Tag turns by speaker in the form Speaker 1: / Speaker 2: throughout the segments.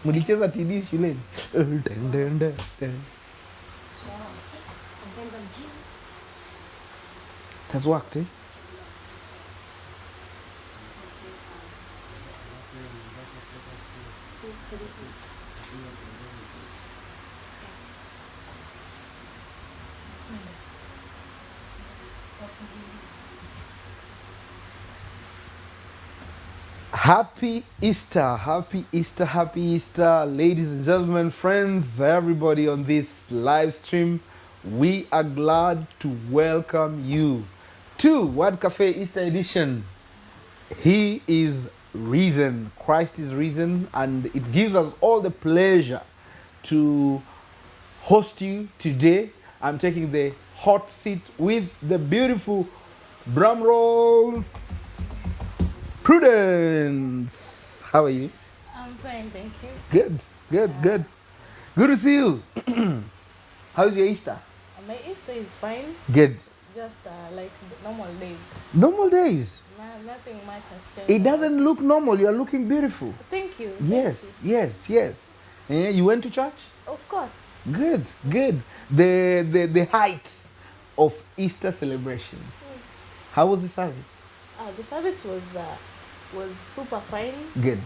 Speaker 1: Mlicheza TD shuleni?
Speaker 2: Sometimes I'm genius.
Speaker 1: It has worked, eh? Happy Easter, happy Easter, happy Easter, ladies and gentlemen, friends, everybody on this live stream. We are glad to welcome you to Word Cafe Easter edition. He is risen, Christ is risen, and it gives us all the pleasure to host you today. I'm taking the hot seat with the beautiful drumroll Prudence. How are you?
Speaker 2: I'm fine, thank you.
Speaker 1: Good, good, good. Good to see you. How's your Easter?
Speaker 2: My Easter is fine,
Speaker 1: Good.
Speaker 2: just like normal days.
Speaker 1: Normal days.
Speaker 2: Nothing much has changed.
Speaker 1: It doesn't look normal. You are looking beautiful.
Speaker 2: Thank you.
Speaker 1: Yes,
Speaker 2: Thank you.
Speaker 1: yes, yes. You went to church?
Speaker 2: Of course.
Speaker 1: Good, good. The height of Easter celebrations. How was the service?
Speaker 2: The service was super fine.
Speaker 1: Good.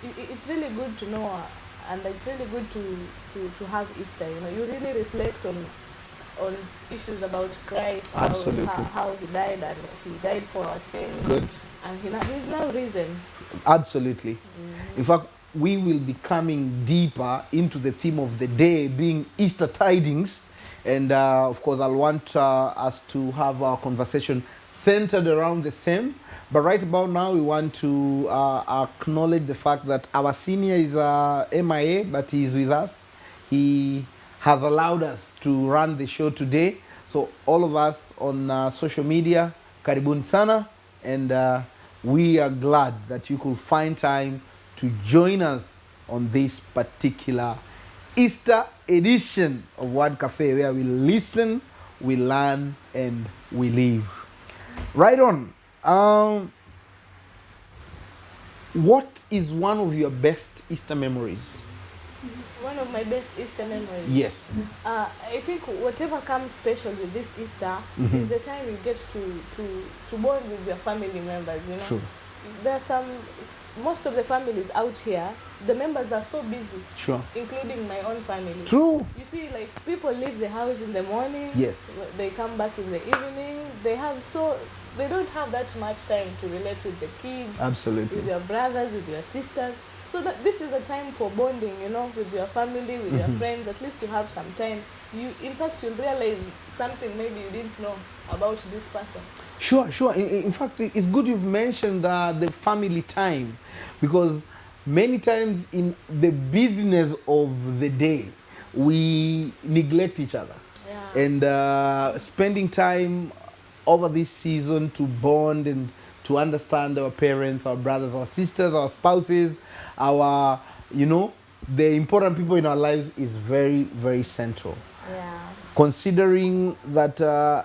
Speaker 2: It's really good to know, and it's really good to have Easter. You know, you really reflect on issues about Christ,
Speaker 1: Absolutely.
Speaker 2: how he died, and he died for our sins.
Speaker 1: Good.
Speaker 2: And he's now risen.
Speaker 1: Absolutely. In fact, we will be coming deeper into the theme of the day being Easter tidings. And of course, I'll want us to have our conversation centered around the same. But right about now, we want to acknowledge the fact that our senior is MIA, but he is with us. He has allowed us to run the show today. So all of us on social media, karibuni sana. And we are glad that you could find time to join us on this particular Easter edition of Word Cafe, where we listen, we learn, and we live. Right on. What is one of your best Easter memories?
Speaker 2: One of my best Easter memories.
Speaker 1: Yes.
Speaker 2: I think whatever comes special with this Easter is the time you get to bond with your family members. You know,
Speaker 1: True.
Speaker 2: There's most of the families out here. The members are so busy.
Speaker 1: Sure.
Speaker 2: Including my own family.
Speaker 1: True.
Speaker 2: You see, like people leave the house in the morning.
Speaker 1: Yes.
Speaker 2: They come back in the evening. They don't have that much time to relate with the kids.
Speaker 1: Absolutely.
Speaker 2: With your brothers, with your sisters. So this is a time for bonding, you know, with your family, with your friends. At least you have some time. In fact, you'll realize something maybe you didn't know about this person.
Speaker 1: Sure, sure. In fact, it's good you've mentioned the family time, because many times in the business of the day, we neglect each other.
Speaker 2: Yeah.
Speaker 1: And spending time over this season to bond and to understand our parents, our brothers, our sisters, our spouses, our, the important people in our lives is very, very central.
Speaker 2: Yeah.
Speaker 1: Considering that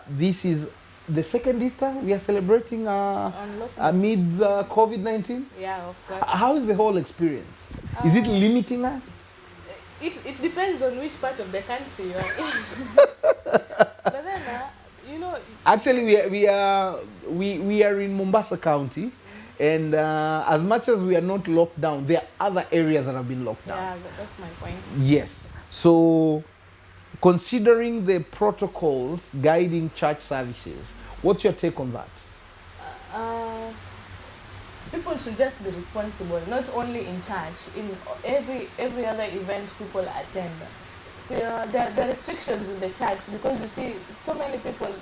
Speaker 1: this is the second Easter we are celebrating amid COVID-19.
Speaker 2: Yeah, of course.
Speaker 1: How is the whole experience? Is it limiting us?
Speaker 2: It depends on which part of the country you are in. But then,
Speaker 1: Actually, we are in Mombasa County, and as much as we are not locked down, there are other areas that have been locked down.
Speaker 2: Yeah, that's my point.
Speaker 1: Yes. So, considering the protocols guiding church services, what's your take on that?
Speaker 2: People should just be responsible, not only in church, in every other event people attend. There are restrictions in the church, because you see so many people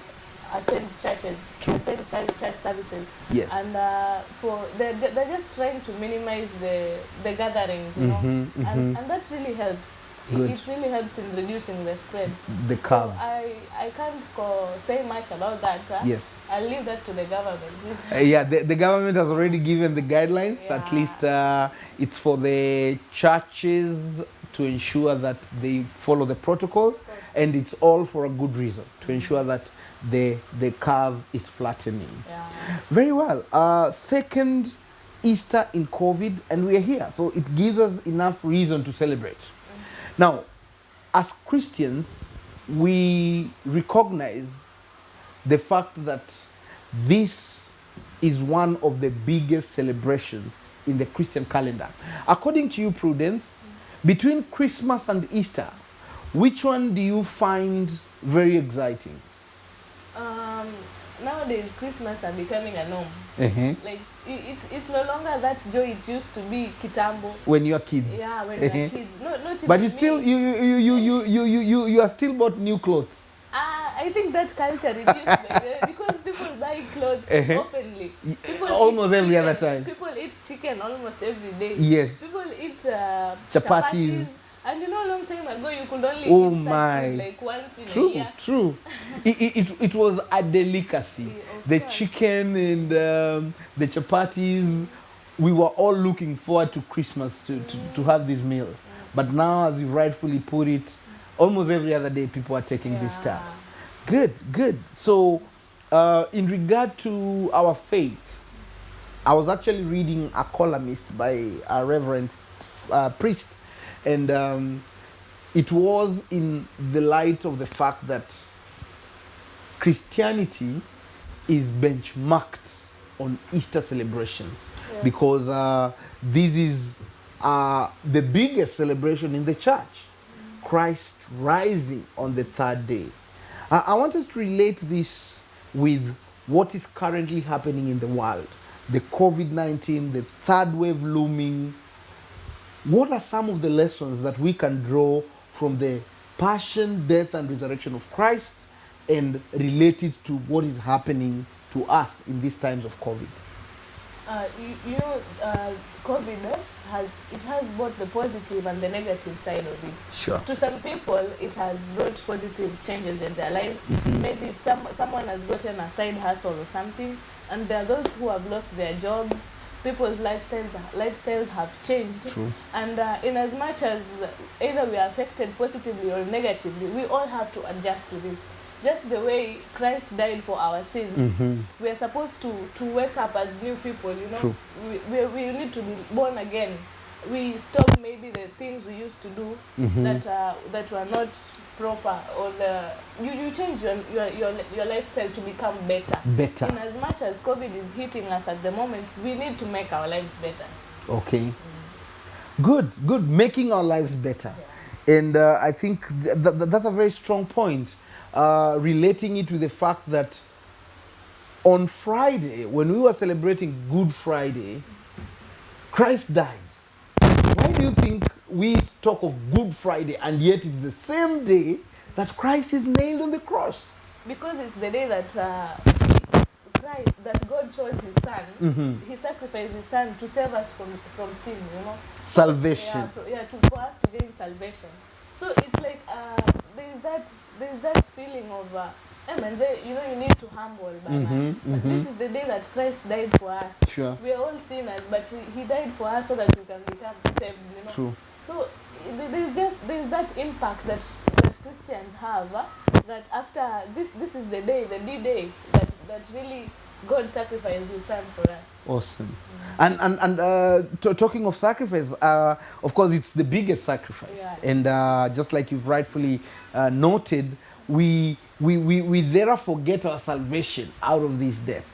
Speaker 2: attend churches, attend church services.
Speaker 1: Yes.
Speaker 2: And they're just trying to minimize the gatherings, you know, and that really helps.
Speaker 1: Good.
Speaker 2: It really helps in reducing the spread.
Speaker 1: The curve.
Speaker 2: So I can't say much about that.
Speaker 1: Yes.
Speaker 2: I'll leave that to the government.
Speaker 1: Yeah, the government has already given the guidelines.
Speaker 2: Yeah.
Speaker 1: At least it's for the churches to ensure that they follow the protocols, and it's all for a good reason, to ensure that the curve is flattening.
Speaker 2: Yeah.
Speaker 1: Very well. Second Easter in COVID, and we are here. So it gives us enough reason to celebrate. Now, as Christians, we recognize the fact that this is one of the biggest celebrations in the Christian calendar. According to you, Prudence, between Christmas and Easter, which one do you find very exciting?
Speaker 2: Nowadays, Christmas are becoming a norm. Like it's no longer that joy it used to be kitambo.
Speaker 1: When you are kids.
Speaker 2: Yeah, when we were kids. Not even
Speaker 1: But you
Speaker 2: me.
Speaker 1: still you are still bought new clothes.
Speaker 2: I think that culture reduced because people buy clothes openly. People
Speaker 1: Almost
Speaker 2: eat
Speaker 1: every
Speaker 2: chicken.
Speaker 1: other time.
Speaker 2: People eat chicken almost every day.
Speaker 1: Yes.
Speaker 2: People eat
Speaker 1: Chapatis.
Speaker 2: And a long time ago you could only
Speaker 1: Oh
Speaker 2: eat
Speaker 1: my.
Speaker 2: food like once in a
Speaker 1: True,
Speaker 2: year.
Speaker 1: true. It was a delicacy.
Speaker 2: Of
Speaker 1: The
Speaker 2: course.
Speaker 1: chicken and the chapatis. We were all looking forward to Christmas to have these meals. But now, as you rightfully put it, almost every other day people are taking this stuff. Good, good. So, in regard to our faith, I was actually reading a columnist by a reverend priest, and it was in the light of the fact that Christianity is benchmarked on Easter celebrations, because this is the biggest celebration in the church, Christ rising on the third day. I want us to relate this with what is currently happening in the world, the COVID-19, the third wave looming. What are some of the lessons that we can draw from the passion, death, and resurrection of Christ and relate it to what is happening to us in these times of COVID?
Speaker 2: COVID has both the positive and the negative side of it.
Speaker 1: Sure.
Speaker 2: To some people, it has brought positive changes in their lives. Maybe someone has gotten a side hustle or something, and there are those who have lost their jobs. People's lifestyles have changed.
Speaker 1: True.
Speaker 2: And in as much as either we are affected positively or negatively, we all have to adjust to this. Just the way Christ died for our sins, we are supposed to wake up as new people, you know.
Speaker 1: True.
Speaker 2: We need to be born again. We stop maybe the things we used to do that were not proper, or you change your lifestyle to become better.
Speaker 1: Better.
Speaker 2: In as much as COVID is hitting us at the moment, we need to make our lives better.
Speaker 1: Okay. Good, good. Making our lives better. Yeah. And I think that's a very strong point. Relating it with the fact that on Friday, when we were celebrating Good Friday, Christ died. Why do you think we talk of Good Friday and yet it's the same day that Christ is nailed on the cross?
Speaker 2: Because it's the day that that God chose his son. He sacrificed his son to save us from sin, you know.
Speaker 1: Salvation.
Speaker 2: For us to gain salvation. So it's like there's that feeling of you need to humble, but this is the day that Christ died for us.
Speaker 1: Sure.
Speaker 2: We are all sinners, but he died for us so that we can become saved, you know.
Speaker 1: True.
Speaker 2: So there's that impact that Christians have, that after this is the day, the D-Day, that really God sacrificed his son for us.
Speaker 1: Awesome. And talking of sacrifice, of course, it's the biggest sacrifice.
Speaker 2: Yeah.
Speaker 1: And just like you've rightfully noted, we therefore get our salvation out of this death.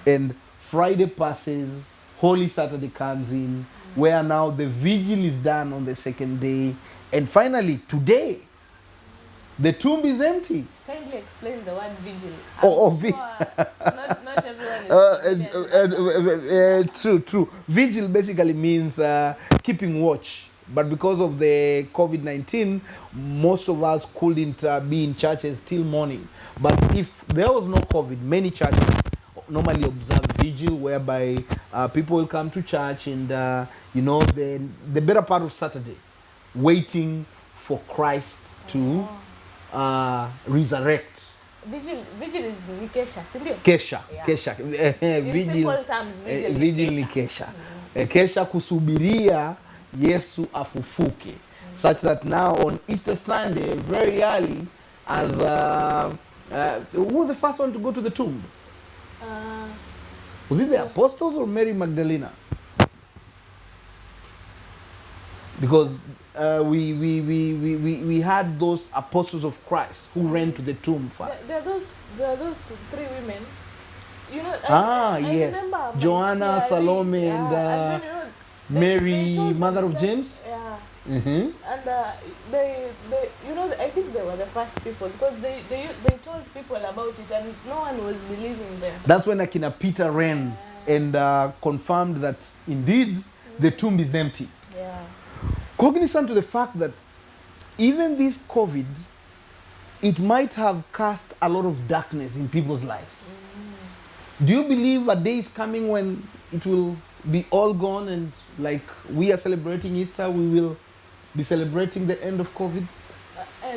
Speaker 1: And Friday passes, Holy Saturday comes in, where now the vigil is done on the second day. And finally, today, the tomb is empty.
Speaker 2: Kindly explain the word vigil. Not everyone is
Speaker 1: True. Vigil basically means keeping watch. But because of the COVID-19, most of us couldn't be in churches till morning. But if there was no COVID, many churches normally observe vigil, whereby people will come to church and, the better part of Saturday, waiting for Christ to resurrect.
Speaker 2: Vigil is nikesha, sindio?
Speaker 1: Kesha.
Speaker 2: In simple terms,
Speaker 1: vigil ni kesha. Kesha kusubiria Yesu afufuke. Such that now on Easter Sunday, very early, as Who was the first one to go to the tomb?
Speaker 2: Uh,
Speaker 1: Was it the apostles or Mary Magdalena? Because we had those apostles of Christ who ran to the tomb first.
Speaker 2: there are those three women. You know, I
Speaker 1: Yes.
Speaker 2: remember my
Speaker 1: Joanna,
Speaker 2: CRE,
Speaker 1: Salome,
Speaker 2: yeah,
Speaker 1: and
Speaker 2: then, you know,
Speaker 1: Mary,
Speaker 2: told me,
Speaker 1: mother
Speaker 2: they
Speaker 1: of
Speaker 2: said-
Speaker 1: James.
Speaker 2: Yeah.
Speaker 1: Mm-hmm.
Speaker 2: And you know, I think they were the first people because they told people about it and no one was believing them.
Speaker 1: That's when Akina Peter ran and confirmed that indeed the tomb is empty.
Speaker 2: Yeah.
Speaker 1: Cognizant to the fact that even this COVID, it might have cast a lot of darkness in people's lives. Do you believe a day is coming when it will be all gone and like we are celebrating Easter, we will be celebrating the end of COVID?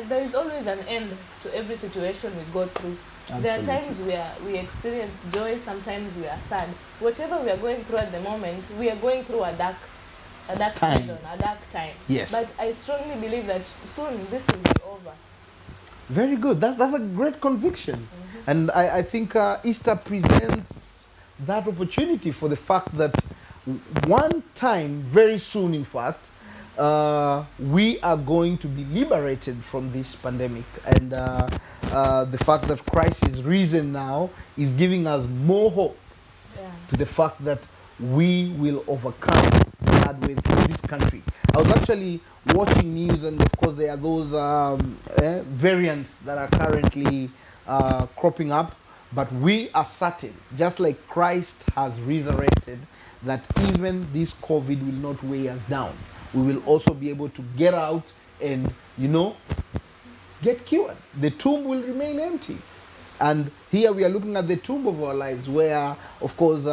Speaker 2: There is always an end to every situation we go through. There are
Speaker 1: Absolutely.
Speaker 2: times where we experience joy, sometimes we are sad. Whatever we are going through at the moment, we are going through a dark
Speaker 1: Time.
Speaker 2: season, a dark time.
Speaker 1: Yes.
Speaker 2: But I strongly believe that soon this will be over.
Speaker 1: Very good. That's a great conviction. And I think Easter presents that opportunity for the fact that one time, very soon in fact, we are going to be liberated from this pandemic. And the fact that Christ is risen now is giving us more hope
Speaker 2: Yeah.
Speaker 1: to the fact that we will overcome bad with this country. I was actually watching news, and of course there are those variants that are currently cropping up, but we are certain, just like Christ has resurrected, that even this COVID will not weigh us down. We will also be able to get out and, get cured. The tomb will remain empty. And here we are looking at the tomb of our lives where, of course,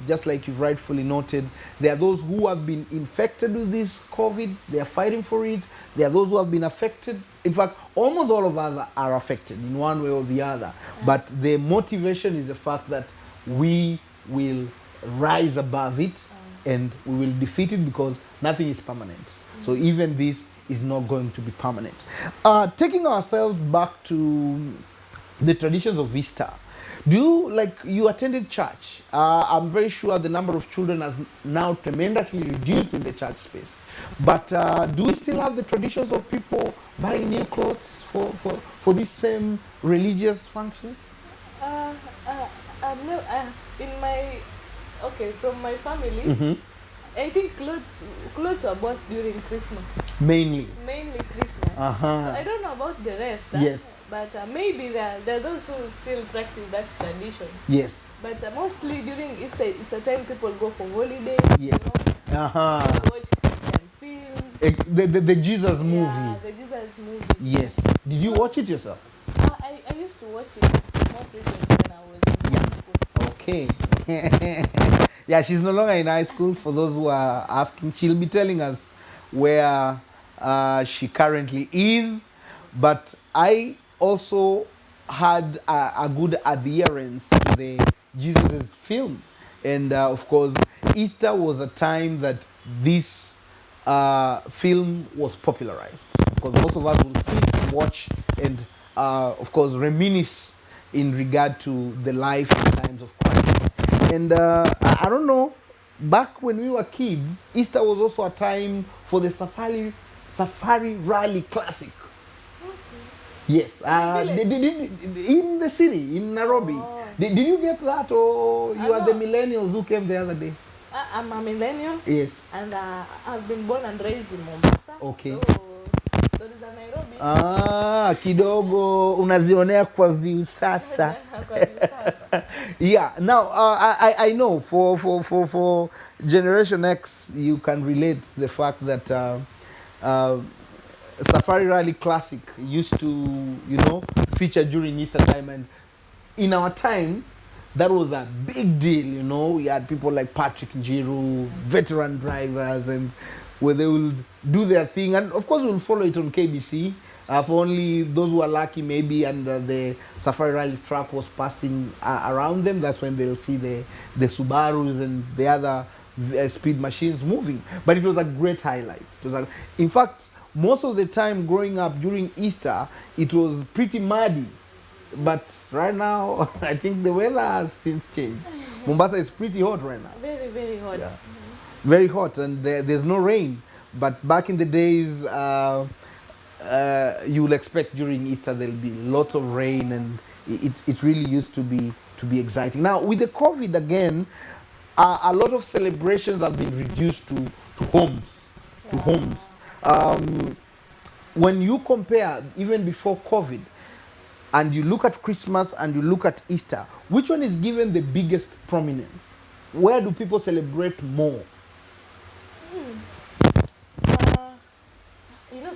Speaker 1: just like you've rightfully noted, there are those who have been infected with this COVID. They are fighting for it. There are those who have been affected. In fact, almost all of us are affected in one way or the other. But the motivation is the fact that we will rise above it and we will defeat it because nothing is permanent. So even this is not going to be permanent. Taking ourselves back to the traditions of Easter. You attended church? I'm very sure the number of children has now tremendously reduced in the church space. But do we still have the traditions of people buying new clothes for these same religious functions?
Speaker 2: No, from my family, I think clothes were bought during Christmas.
Speaker 1: Mainly.
Speaker 2: Mainly Christmas. So I don't know about the rest.
Speaker 1: Yes.
Speaker 2: But maybe there are those who still practice that tradition.
Speaker 1: Yes.
Speaker 2: But mostly during Easter, it's a time people go for holidays.
Speaker 1: Yes.
Speaker 2: Watch Christian films.
Speaker 1: The Jesus movie.
Speaker 2: Yeah, the Jesus movie.
Speaker 1: Yes. Did you watch it yourself?
Speaker 2: I used to watch it more frequently when I was in high school.
Speaker 1: Okay. Yeah, she's no longer in high school. For those who are asking, she'll be telling us where she currently is. But I also had a good adherence to the Jesus film. And of course, Easter was a time that this film was popularized. Because most of us will sit and watch and, of course, reminisce in regard to the life and times of Christ. And I don't know, back when we were kids, Easter was also a time for the Safari Rally Classic. Yes, in the city, in Nairobi.
Speaker 2: Oh.
Speaker 1: Did you get that, or you are the millennials who came the other day?
Speaker 2: I'm a millennial.
Speaker 1: Yes.
Speaker 2: And I've been born and raised in Mombasa.
Speaker 1: Okay.
Speaker 2: So, stories are Nairobi.
Speaker 1: Kidogo unazionea kwa view sasa. Yeah. Now, I know for Generation X, you can relate the fact that Safari Rally Classic used to, feature during Easter time. And in our time, that was a big deal, We had people like Patrick Njiru, veteran drivers, and where they will do their thing. And of course, we'll follow it on KBC. For only those who are lucky, maybe, and the Safari Rally truck was passing around them. That's when they'll see the Subarus and the other speed machines moving. But it was a great highlight. In fact, most of the time growing up during Easter, it was pretty muddy But right now, I think the weather has since changed. Mombasa is pretty hot right now.
Speaker 2: Very, very hot.
Speaker 1: Yeah. Very hot, and there's no rain. But back in the days, you will expect during Easter there'll be lots of rain, and it really used to be exciting. Now with the COVID again, a lot of celebrations have been reduced to homes, to
Speaker 2: Yeah.
Speaker 1: homes. When you compare even before COVID, and you look at Christmas and you look at Easter, which one is given the biggest prominence? Where do people celebrate more?
Speaker 2: Uh,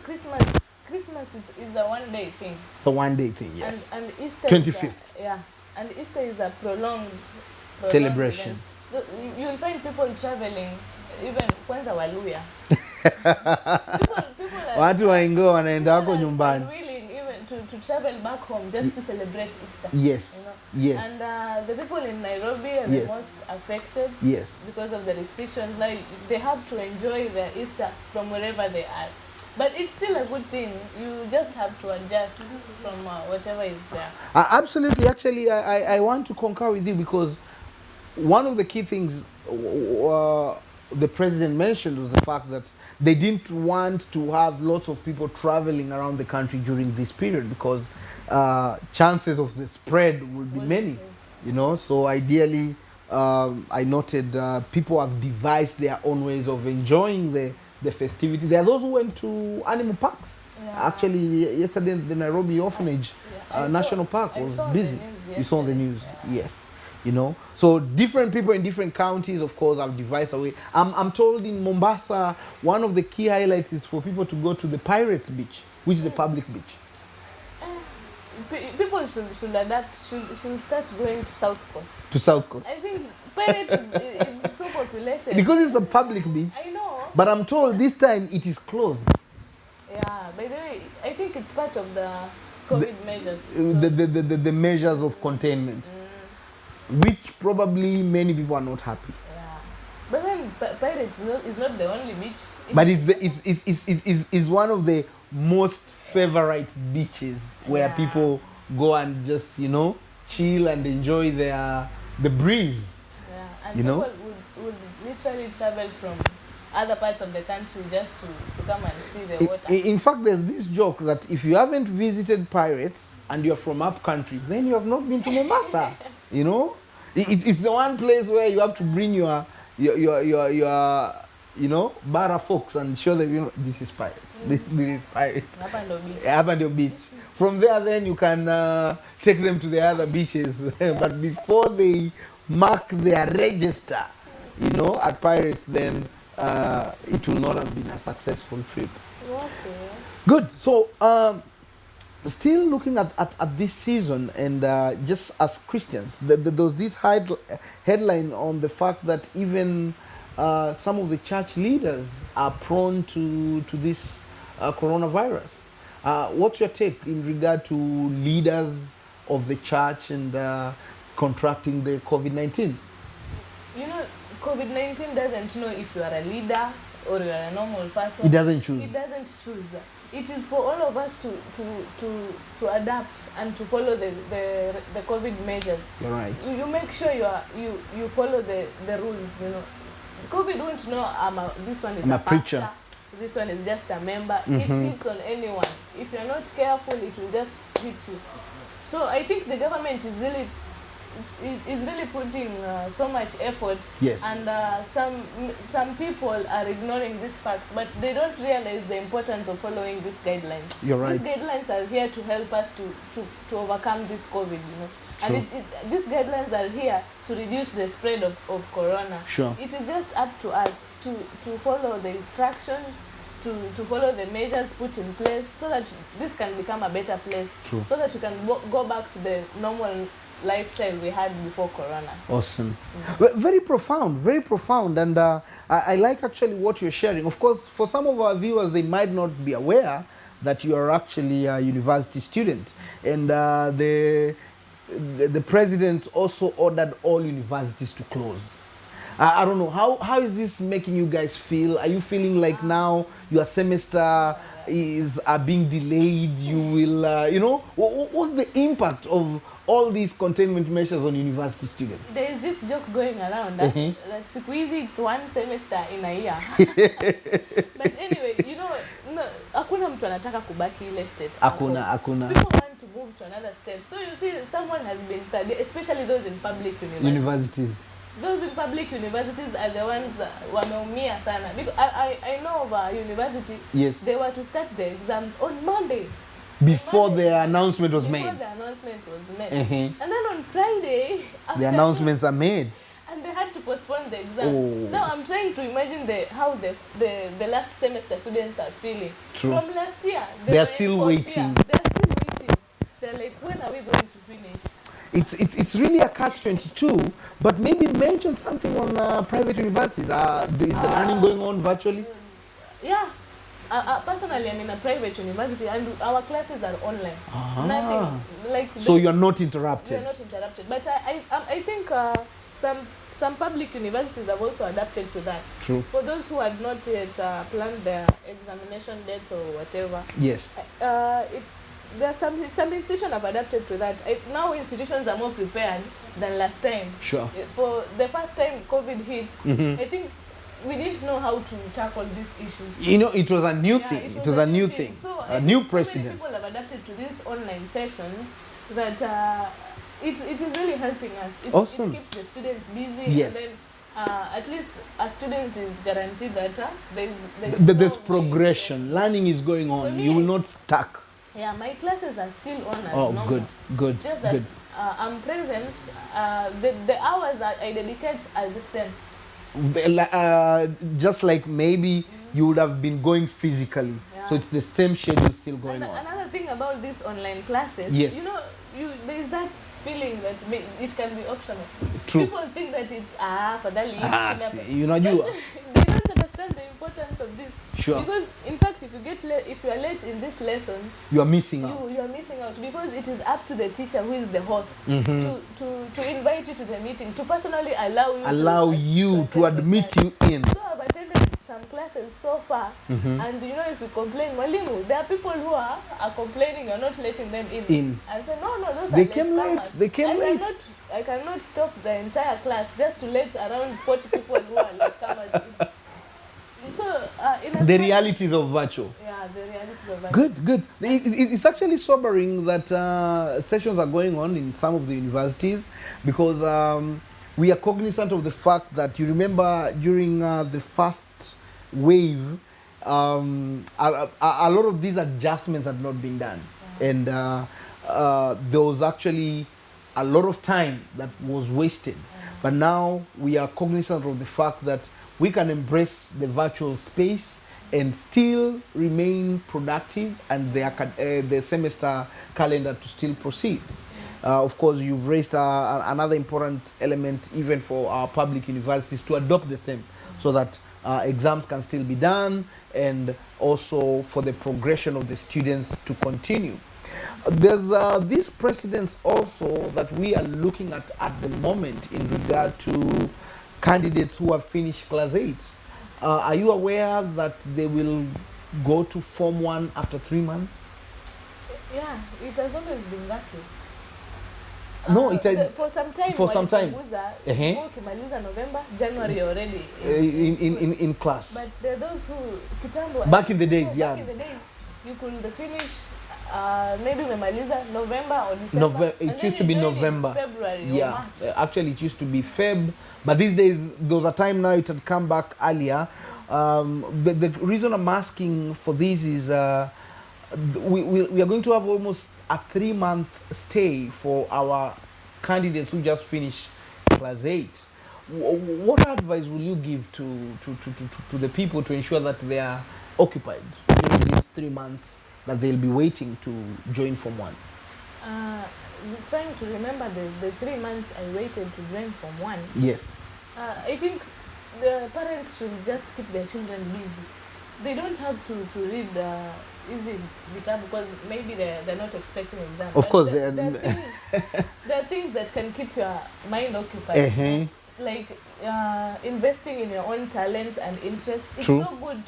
Speaker 2: Christmas is a one-day thing.
Speaker 1: It's a one-day thing, yes.
Speaker 2: And Easter
Speaker 1: 25th.
Speaker 2: Yeah. And Easter is a prolonged
Speaker 1: Celebration.
Speaker 2: event. So you'll find people traveling, even kwanza Waluya. people
Speaker 1: Watu waingo wanaenda wako
Speaker 2: are
Speaker 1: nyumbani.
Speaker 2: willing even to travel back home just to celebrate Easter.
Speaker 1: Yes.
Speaker 2: You know?
Speaker 1: Yes.
Speaker 2: And the people in Nairobi are
Speaker 1: Yes.
Speaker 2: the most affected
Speaker 1: Yes.
Speaker 2: because of the restrictions. Like they have to enjoy their Easter from wherever they are. But it's still a good thing. You just have to adjust from whatever is there.
Speaker 1: Absolutely. Actually, I want to concur with you, because one of the key things the president mentioned was the fact that they didn't want to have lots of people traveling around the country during this period, because chances of the spread will be many, you know. So ideally, I noted people have devised their own ways of enjoying the festivity. There are those who went to animal parks.
Speaker 2: Yeah.
Speaker 1: Actually, yesterday the Nairobi Orphanage National Park was busy. You saw the news, yes. You know, so different people in different counties, of course, have devised a way. I'm told in Mombasa, one of the key highlights is for people to go to the Pirates Beach, which is a public beach.
Speaker 2: People should adapt, should start going to South Coast.
Speaker 1: To South Coast.
Speaker 2: I think Pirates is so populated.
Speaker 1: Because it's a public beach.
Speaker 2: I know.
Speaker 1: But I'm told this time it is closed.
Speaker 2: Yeah, by the way, I think it's part of the COVID measures.
Speaker 1: The measures of containment, which probably many people are not happy.
Speaker 2: Yeah. But then Pirates is not the only beach.
Speaker 1: But it's one of the most favorite beaches where people go and just, you know, chill and enjoy the breeze.
Speaker 2: Yeah, and
Speaker 1: you
Speaker 2: people
Speaker 1: know?
Speaker 2: would literally travel from other parts of the country just to come and see the water.
Speaker 1: In fact, there's this joke that if you haven't visited Pirates and you're from up country, then you have not been to Mombasa. You know, it's the one place where you have to bring your you know, Bara folks and show them, you know, this is Pirates. This is Pirates. Abando Beach. From there, then you can take them to the other beaches. But before they mark their register, you know, at Pirates, then it will not have been a successful trip.
Speaker 2: Okay.
Speaker 1: Good. So, still looking at this season, and just as Christians, there was this headline on the fact that even some of the church leaders are prone to this coronavirus. What's your take in regard to leaders of the church and contracting the COVID-19?
Speaker 2: You know, COVID-19 doesn't know if you are a leader or you are a normal person.
Speaker 1: It doesn't choose.
Speaker 2: It doesn't choose. It is for all of us to adapt and to follow the COVID measures.
Speaker 1: You're right.
Speaker 2: You make sure you follow the rules, you know. COVID won't know this one is
Speaker 1: I'm a
Speaker 2: pastor,
Speaker 1: preacher.
Speaker 2: this one is just a member. It hits on anyone. If you're not careful, it will just hit you. So I think the government is really putting so much effort.
Speaker 1: Yes.
Speaker 2: And some people are ignoring these facts, but they don't realize the importance of following these guidelines.
Speaker 1: You're right.
Speaker 2: These guidelines are here to help us to overcome this COVID, you know.
Speaker 1: Sure.
Speaker 2: And these guidelines are here to reduce the spread of corona.
Speaker 1: Sure.
Speaker 2: It is just up to us to follow the instructions, to follow the measures put in place, so that this can become a better place.
Speaker 1: True.
Speaker 2: So that we can go back to the normal lifestyle we had before corona.
Speaker 1: Awesome. Well, very profound, and I like actually what you're sharing. Of course, for some of our viewers, they might not be aware that you are actually a university student, and the president also ordered all universities to close. I don't know how is this making you guys feel? Are you feeling like now your semester is being delayed? You will, what's the impact of all these containment measures on university students?
Speaker 2: There is this joke going around that, that siku hizi it's one semester in a year. But anyway, no, hakuna mtu anataka kubaki ile state.
Speaker 1: Hakuna.
Speaker 2: People want to move to another state. So you see, someone has been studying, especially those in public universities. Those in public universities are the ones wameumia sana. Because I know of a university,
Speaker 1: yes,
Speaker 2: they were to start the exams on Monday.
Speaker 1: Before the announcement was made.
Speaker 2: Before the announcement was made. And then on Friday,
Speaker 1: the announcements are made.
Speaker 2: And they had to postpone the exam.
Speaker 1: Oh.
Speaker 2: Now I'm trying to imagine how the last semester students are feeling.
Speaker 1: True.
Speaker 2: From last year.
Speaker 1: They are still waiting.
Speaker 2: They're still waiting. They're like, when are we going to finish?
Speaker 1: It's really a catch-22, but maybe mention something on private universities. Is the learning going on virtually?
Speaker 2: Yeah. Personally, I'm in a private university and our classes are online. Nothing like.
Speaker 1: So you're not interrupted.
Speaker 2: You're not interrupted. But I think some public universities have also adapted to that.
Speaker 1: True.
Speaker 2: For those who had not yet planned their examination dates or whatever.
Speaker 1: Yes.
Speaker 2: There are some institutions have adapted to that. Now institutions are more prepared than last time.
Speaker 1: Sure.
Speaker 2: For the first time COVID hits, I think we didn't know how to tackle these issues.
Speaker 1: It was a new thing. It was a new thing.
Speaker 2: So
Speaker 1: a new precedent.
Speaker 2: So many people have adapted to these online sessions that it is really helping us.
Speaker 1: Awesome.
Speaker 2: It keeps the students busy.
Speaker 1: Yes.
Speaker 2: And then at least a student is guaranteed that
Speaker 1: there's progression. Learning is going on. You will not stuck.
Speaker 2: Yeah, my classes are still on as normal.
Speaker 1: Good.
Speaker 2: Just that I'm present. The hours I dedicate are the same.
Speaker 1: Just like maybe you would have been going physically. Yeah. So it's the same schedule still going on.
Speaker 2: Another thing about these online classes,
Speaker 1: yes,
Speaker 2: there is that feeling that it can be optional.
Speaker 1: True.
Speaker 2: People think that it's fadhali.
Speaker 1: You
Speaker 2: they don't understand the importance of this.
Speaker 1: Sure.
Speaker 2: Because in fact, if you are late in these lessons,
Speaker 1: you are missing out.
Speaker 2: You are missing out because it is up to the teacher who is the host to invite you to the meeting, to personally allow you
Speaker 1: to admit you in.
Speaker 2: So I've attended some classes so far, and if you complain, Mwalimu, there are people who are complaining you're not letting them in. I said, no, those
Speaker 1: they
Speaker 2: are
Speaker 1: came late. They came late.
Speaker 2: I cannot stop the entire class just to let around 40 people who are latecomers in. So,
Speaker 1: the realities of virtual.
Speaker 2: Yeah, the realities of virtual.
Speaker 1: Good. It's actually sobering that sessions are going on in some of the universities because we are cognizant of the fact that you remember during the first wave, a lot of these adjustments had not been done. Yeah. And there was actually a lot of time that was wasted. Yeah. But now we are cognizant of the fact that we can embrace the virtual space and still remain productive and the semester calendar to still proceed. Of course, you've raised another important element even for our public universities to adopt the same so that exams can still be done and also for the progression of the students to continue. There's these precedents also that we are looking at the moment in regard to candidates who have finished class 8. Are you aware that they will go to Form 1 after 3 months?
Speaker 2: Yeah, it has always been that way.
Speaker 1: No,
Speaker 2: for some time. Ukimaliza November, January already
Speaker 1: in class.
Speaker 2: But there are those who
Speaker 1: back in the days,
Speaker 2: back in the days, you could finish maybe umemaliza November or December.
Speaker 1: It used to be November.
Speaker 2: February
Speaker 1: or March. Actually it used to be Feb, but these days there was a time now it had come back earlier. The reason I'm asking for this is we are going to have almost a 3-month stay for our candidates who just finished class 8. What advice will you give to the people to ensure that they are occupied during these 3 months that they'll be waiting to join Form 1?
Speaker 2: Trying to remember the 3 months I waited to join Form 1.
Speaker 1: Yes.
Speaker 2: I think the parents should just keep their children busy. They don't have to read easy vitabu because maybe they're not expecting exams.
Speaker 1: Of course,
Speaker 2: there are things that can keep your mind occupied. like investing in your own talents and interests. It's
Speaker 1: True.
Speaker 2: so good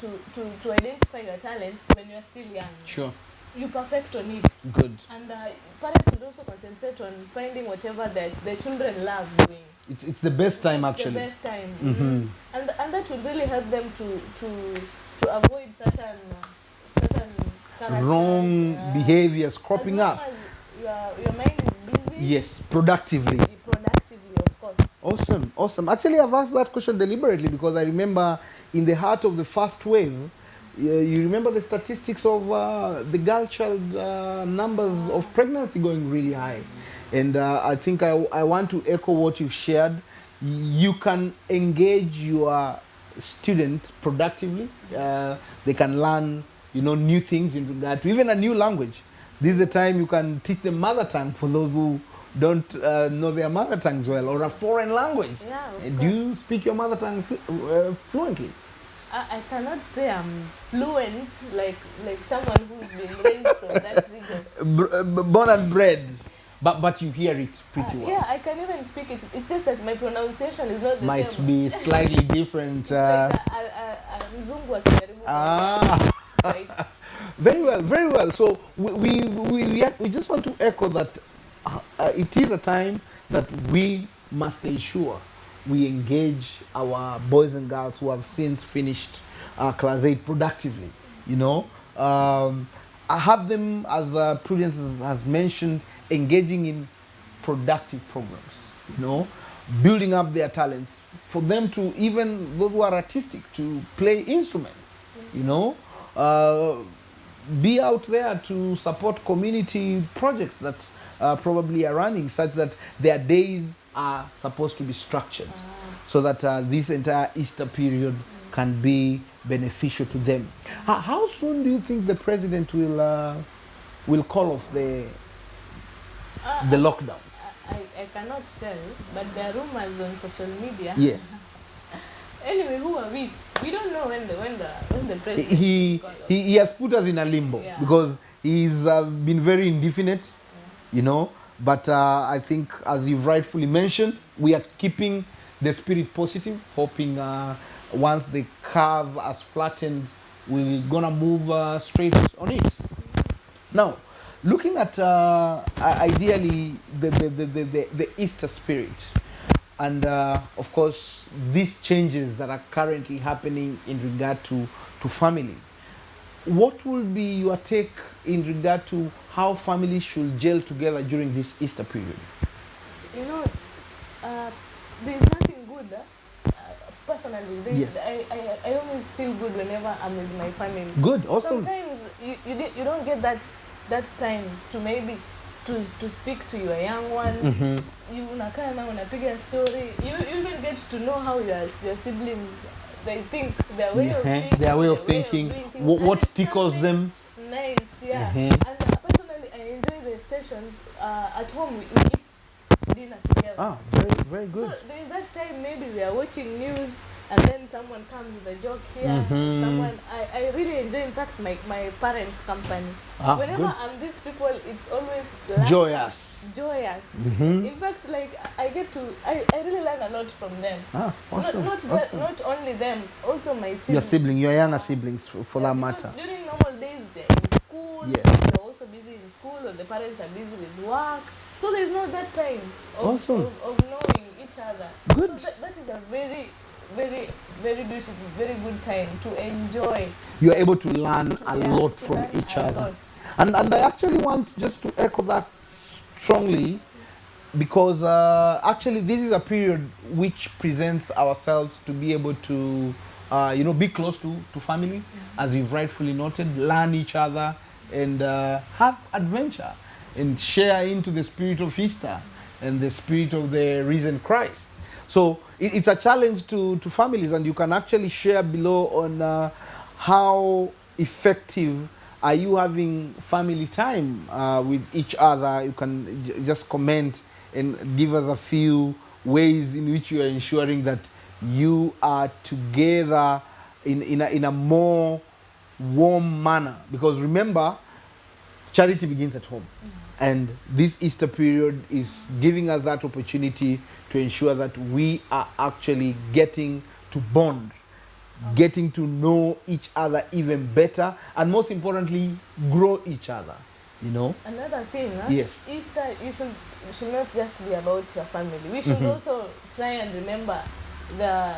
Speaker 2: to identify your talent when you're still young.
Speaker 1: Sure.
Speaker 2: You perfect on it.
Speaker 1: Good.
Speaker 2: And parents should also concentrate on finding whatever the children love doing.
Speaker 1: It's the best time,
Speaker 2: It's
Speaker 1: actually.
Speaker 2: the best time.
Speaker 1: Mm-hmm.
Speaker 2: And that will really help them to avoid certain characters,
Speaker 1: Wrong behaviors cropping
Speaker 2: as long
Speaker 1: up.
Speaker 2: as your mind is busy.
Speaker 1: Yes, productively.
Speaker 2: Productively, of course.
Speaker 1: Awesome, awesome. Actually, I've asked that question deliberately because I remember in the heart of the first wave, you remember the statistics of the girl child numbers of pregnancy going really high. And I think I want to echo what you've shared. You can engage your student productively. They can learn, new things in regard to even a new language. This is the time you can teach them mother tongue for those who don't know their mother tongues well, or a foreign language.
Speaker 2: Yeah,
Speaker 1: Do you speak your mother tongue fluently?
Speaker 2: I cannot say I'm fluent like someone who's been raised from that region.
Speaker 1: Born and bred, but you hear it pretty well.
Speaker 2: Yeah, I can even speak it. It's just that my pronunciation is not the
Speaker 1: Might
Speaker 2: same.
Speaker 1: be slightly different.
Speaker 2: It's like mzungu akijaribu
Speaker 1: Ah.
Speaker 2: right.
Speaker 1: Very well, very well. So we just want to echo that it is a time that we must ensure we engage our boys and girls who have since finished class 8 productively. I have them, as Prudence has mentioned, engaging in productive programs. Building up their talents for them to, even those who are artistic, to play instruments. Be out there to support community projects that probably are running, such that their days are supposed to be structured, so that this entire Easter period can be beneficial to them. How soon do you think the president will call off the lockdowns?
Speaker 2: I cannot tell, but there are rumors on social media.
Speaker 1: Yes.
Speaker 2: Anyway, who are we? We don't know when the president.
Speaker 1: He has put us in a limbo,
Speaker 2: Yeah.
Speaker 1: because he's been very indefinite, But I think, as you've rightfully mentioned, we are keeping the spirit positive, hoping once the curve has flattened, we're gonna move straight on it. Now, looking at ideally the Easter spirit, and of course these changes that are currently happening in regard to family, what will be your take in regard to how families should gel together during this Easter period?
Speaker 2: There's nothing good. Personally,
Speaker 1: Yes.
Speaker 2: I always feel good whenever I'm with my family.
Speaker 1: Good, awesome.
Speaker 2: Sometimes you don't get that time to maybe to speak to your young ones.
Speaker 1: Mm-hmm.
Speaker 2: You unakaa na unapiga story. You even get to know how your siblings, they think, their way of thinking.
Speaker 1: Their way of thinking,
Speaker 2: doing things.
Speaker 1: what
Speaker 2: And it's
Speaker 1: tickles
Speaker 2: something
Speaker 1: them.
Speaker 2: nice, yeah.
Speaker 1: Mhm.
Speaker 2: And personally, I enjoy the sessions at home. We eat dinner together.
Speaker 1: Very, very good.
Speaker 2: So there is that time maybe we are watching news and then someone comes with a joke here.
Speaker 1: Mhm.
Speaker 2: I really enjoy, in fact, my parents' company. Whenever
Speaker 1: Good.
Speaker 2: I'm with people, it's always laughter,
Speaker 1: Joyous.
Speaker 2: joyous.
Speaker 1: Mhm.
Speaker 2: In fact, like I really learn a lot from them.
Speaker 1: Awesome. Awesome.
Speaker 2: Not only them, also my siblings.
Speaker 1: Your sibling, your younger siblings, for that
Speaker 2: Because
Speaker 1: matter.
Speaker 2: during normal days, they're in school.
Speaker 1: Yes.
Speaker 2: They're also busy in school, or the parents are busy with work. So there's not that time
Speaker 1: Awesome.
Speaker 2: of knowing each other.
Speaker 1: Good.
Speaker 2: So that is a very, very, very beautiful, very good time to enjoy.
Speaker 1: You are able to learn a
Speaker 2: Yeah,
Speaker 1: lot
Speaker 2: to
Speaker 1: from
Speaker 2: learn
Speaker 1: each
Speaker 2: a
Speaker 1: other.
Speaker 2: lot.
Speaker 1: And I actually want just to echo that strongly, because actually this is a period which presents ourselves to be able to be close to family, as you've rightfully noted, learn each other, and have adventure, and share into the spirit of Easter and the spirit of the risen Christ. So it's a challenge to families, and you can actually share below on how effective are you having family time with each other. You can just comment and give us a few ways in which you are ensuring that you are together in a more warm manner. Because remember, Charity begins at home. And this Easter period is giving us that opportunity to ensure that we are actually getting to bond, getting to know each other even better, and most importantly, grow each other. You know?
Speaker 2: Another thing,
Speaker 1: Yes.
Speaker 2: Easter, you should not just be about your family. We should also try and remember the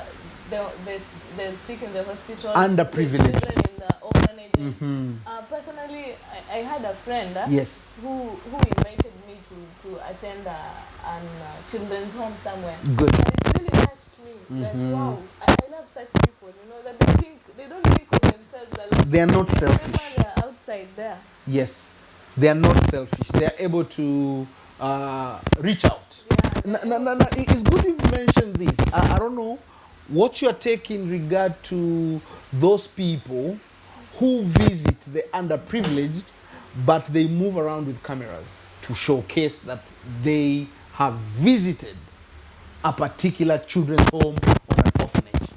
Speaker 2: the sick in the hospital,
Speaker 1: Underprivileged.
Speaker 2: the children in the orphanages. Personally, I had a friend
Speaker 1: Yes.
Speaker 2: who invited me to attend an children's home somewhere.
Speaker 1: Good.
Speaker 2: And it really touched me that wow, I love such people. You know that they don't think of themselves alone.
Speaker 1: They are not
Speaker 2: They
Speaker 1: selfish.
Speaker 2: remember they're outside there.
Speaker 1: Yes. They are not selfish. They are able to reach out.
Speaker 2: Yeah.
Speaker 1: It's good you mentioned this. I don't know what you're taking regard to those people who visit the underprivileged, but they move around with cameras to showcase that they have visited a particular children's home or an orphanage.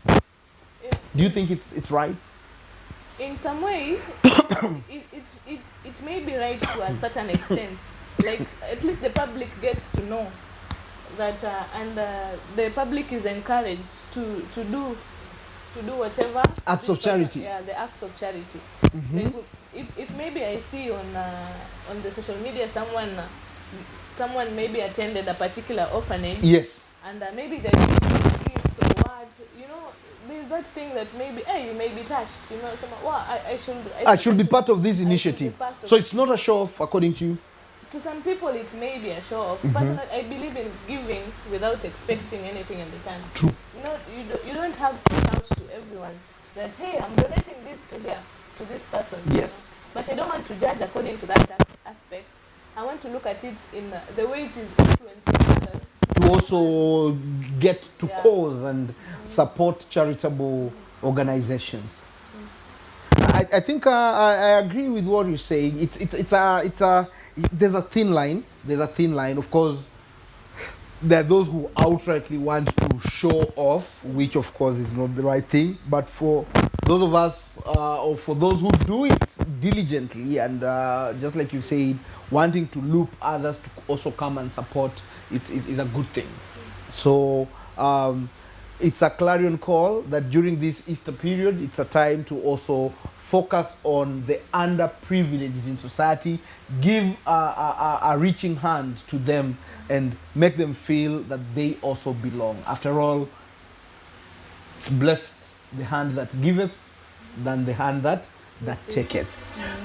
Speaker 1: Do you think it's right?
Speaker 2: In some way, it may be right to a certain extent. Like at least the public gets to know that, and the public is encouraged to do whatever
Speaker 1: Acts of charity.
Speaker 2: Yeah, the acts of charity. Like, if maybe I see on the social media someone maybe attended a particular orphanage.
Speaker 1: Yes.
Speaker 2: And maybe they give gifts or what, you know, there's that thing that maybe, hey, you may be touched, you know, someone, wow,
Speaker 1: I should be part of this initiative. So it's not a show off, according to you?
Speaker 2: To some people, it may be a show off. Personally, I believe in giving without expecting anything in return.
Speaker 1: True.
Speaker 2: You don't have to shout to everyone that, hey, I'm donating this to this person.
Speaker 1: Yes.
Speaker 2: You know? But I don't want to judge according to that aspect. I want to look at it in the way it is influencing others.
Speaker 1: To also get to cause and support charitable organizations. I think I agree with what you're saying. There's a thin line. There's a thin line. Of course, there are those who outrightly want to show off, which of course is not the right thing. But for those of us, or for those who do it diligently, and just like you said, wanting to loop others to also come and support, is a good thing. So it's a clarion call that during this Easter period, it's a time to also focus on the underprivileged in society, give a reaching hand to them, and make them feel that they also belong. After all, it's blessed the hand that giveth than the hand that taketh.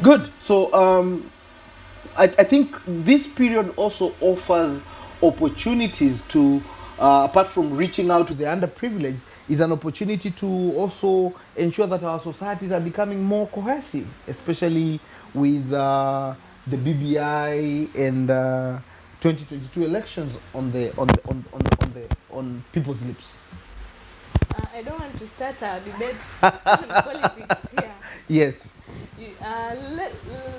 Speaker 1: Good. So I think this period also offers opportunities to, apart from reaching out to the underprivileged, is an opportunity to also ensure that our societies are becoming more cohesive, especially with the BBI and 2022 elections on people's lips.
Speaker 2: I don't want to start a debate on politics here.
Speaker 1: Yes.